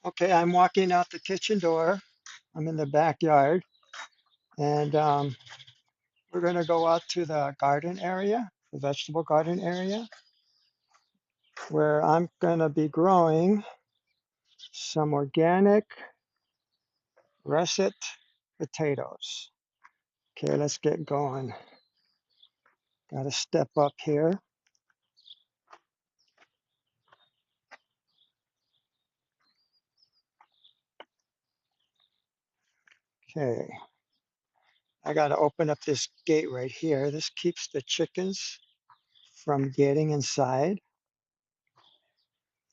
Okay, I'm walking out the kitchen door. I'm in the backyard, and we're going to go out to the garden area, the vegetable garden area, where I'm going to be growing some organic russet potatoes. Okay, let's get going. Got to step up here. Okay, I got to open up this gate right here. This keeps the chickens from getting inside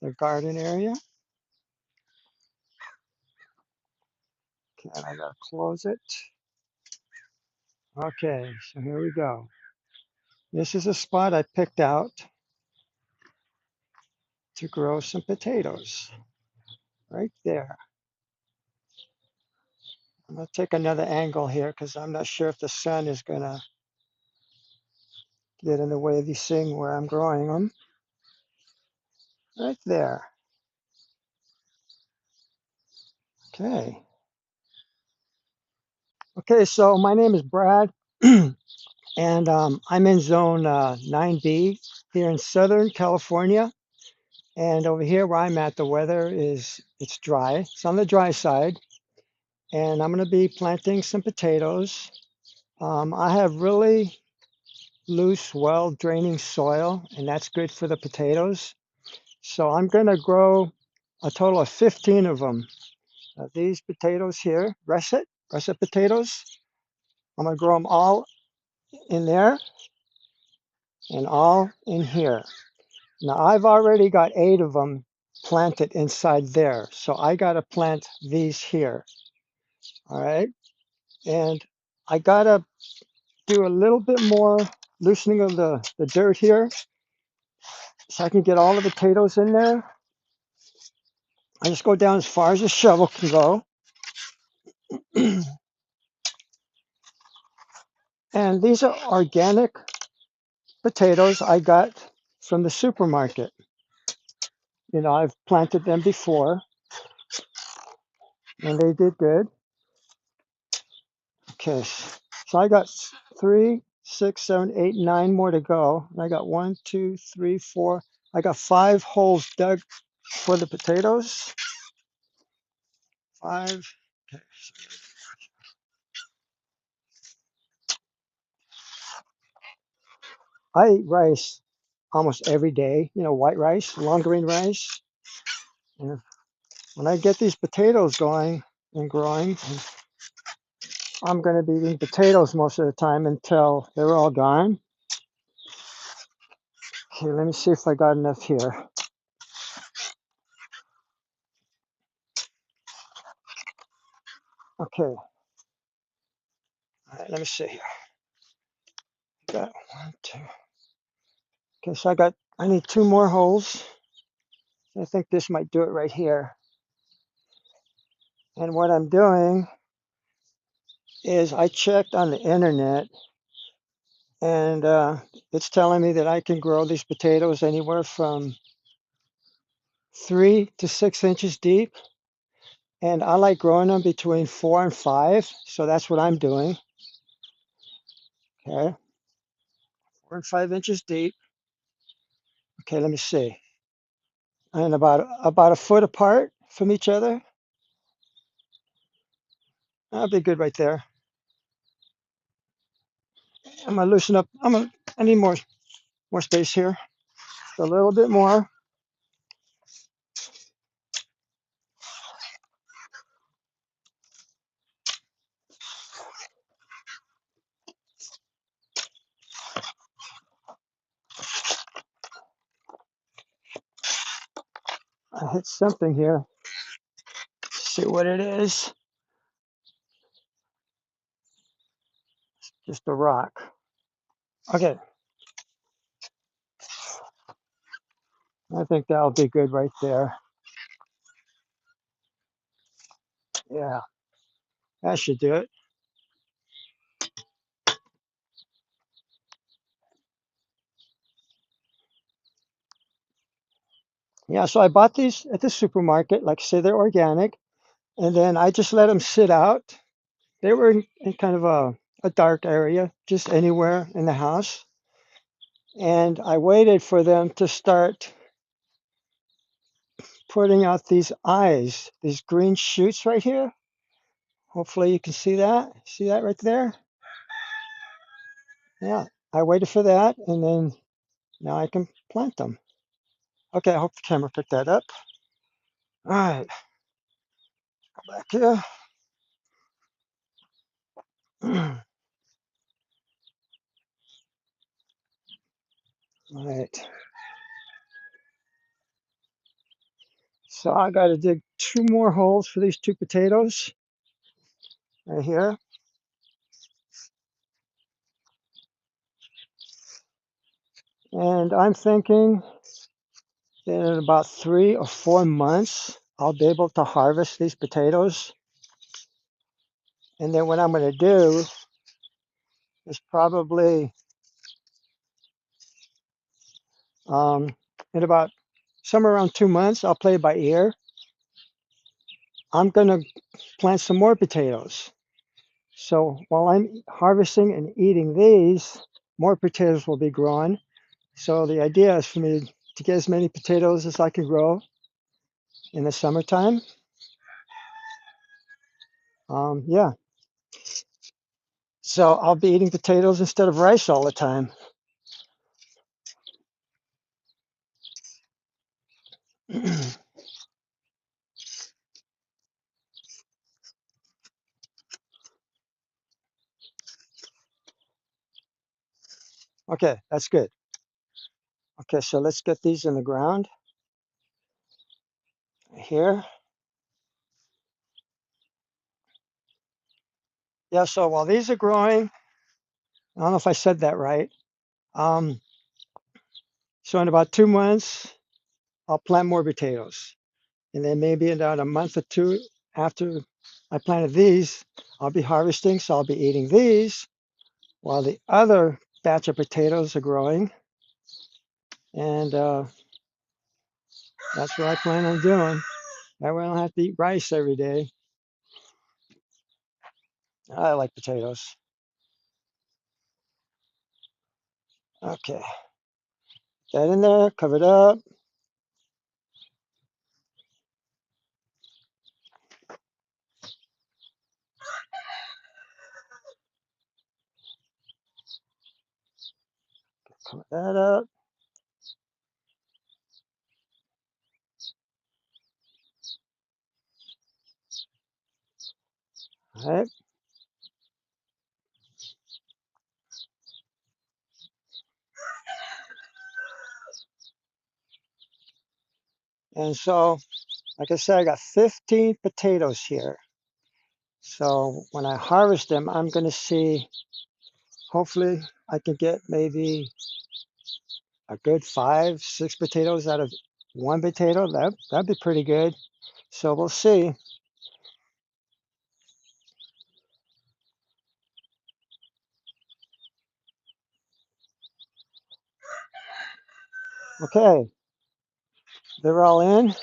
the garden area. Okay, I got to close it. Okay, so here we go. This is a spot I picked out to grow some potatoes right there. I'm going to take another angle here because I'm not sure if the sun is going to get in the way of these things where I'm growing them. Right there. Okay. Okay, so my name is Brad, and I'm in zone 9B here in Southern California. And over here where I'm at, the weather it's dry. It's on the dry side. And I'm going to be planting some potatoes. I have really loose, well draining soil, and that's good for the potatoes. So I'm going to grow a total of 15 of them. These potatoes here, russet potatoes, I'm going to grow them all in there and all in here. Now I've already got 8 of them planted inside there. So I got to plant these here. All right. And I got to do a little bit more loosening of the dirt here so I can get all the potatoes in there. I just go down as far as the shovel can go. And these are organic potatoes I got from the supermarket. You know, I've planted them before and they did good. Okay, so I got 3, 6, 7, 8, 9 more to go. And I got 1, 2, 3, 4. I got 5 holes dug for the potatoes. 5. Okay. I eat rice almost every day, you know, white rice, long grain rice. And when I get these potatoes going and growing, I'm going to be eating potatoes most of the time until they're all gone. Okay, let me see if I got enough here. Okay, all right, let me see here. Got 1, 2. Okay, so I need 2 more holes. I think this might do it right here. And what I'm doing is I checked on the internet and it's telling me that I can grow these potatoes anywhere from 3 to 6 inches deep. And I like growing them between 4 and 5. So that's what I'm doing. Okay, 4 and 5 inches deep. Okay, let me see. And about a foot apart from each other. That'll be good right there. I'm gonna loosen up. I need more space here. Just a little bit more. I hit something here. See what it is. Just a rock. Okay. I think that'll be good right there. Yeah, that should do it. Yeah, so I bought these at the supermarket, like I say they're organic, and then I just let them sit out. They were in kind of a dark area, just anywhere in the house. And I waited for them to start putting out these eyes, these green shoots right here. Hopefully you can see that. See that right there? Yeah, I waited for that, and then now I can plant them. Okay, I hope the camera picked that up. All right, go back here. All right, so I got to dig 2 more holes for these 2 potatoes right here. And I'm thinking that in about 3 or 4 months, I'll be able to harvest these potatoes. And then what I'm going to do is probably um, in about somewhere around 2 months, I'll play it by ear. I'm going to plant some more potatoes. So while I'm harvesting and eating these, more potatoes will be grown. So the idea is for me to get as many potatoes as I can grow in the summertime. Yeah, so I'll be eating potatoes instead of rice all the time. Okay, that's good. Okay, so let's get these in the ground here. Yeah, so while these are growing, I don't know if I said that right. Um, so in about 2 months, I'll plant more potatoes. And then maybe in about a month or two after I planted these, I'll be harvesting. So I'll be eating these while the other batch of potatoes are growing. And that's what I plan on doing. That way I don't have to eat rice every day. I like potatoes. Okay, that in there, cover it up. Cover that up. All right. And so, like I said, I got 15 potatoes here. So when I harvest them, I'm going to see, hopefully I can get maybe a good 5, 6 potatoes out of 1 potato. That'd be pretty good. So we'll see. Okay, they're all in.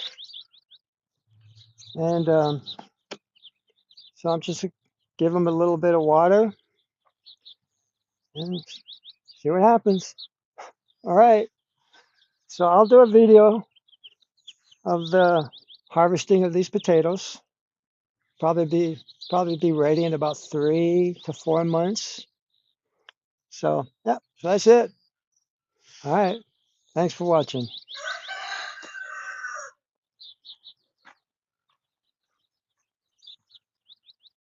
And so I'm just give them a little bit of water and see what happens. All right. So I'll do a video of the harvesting of these potatoes. Probably be ready in about 3 to 4 months. So yeah, so that's it. All right. Thanks for watching.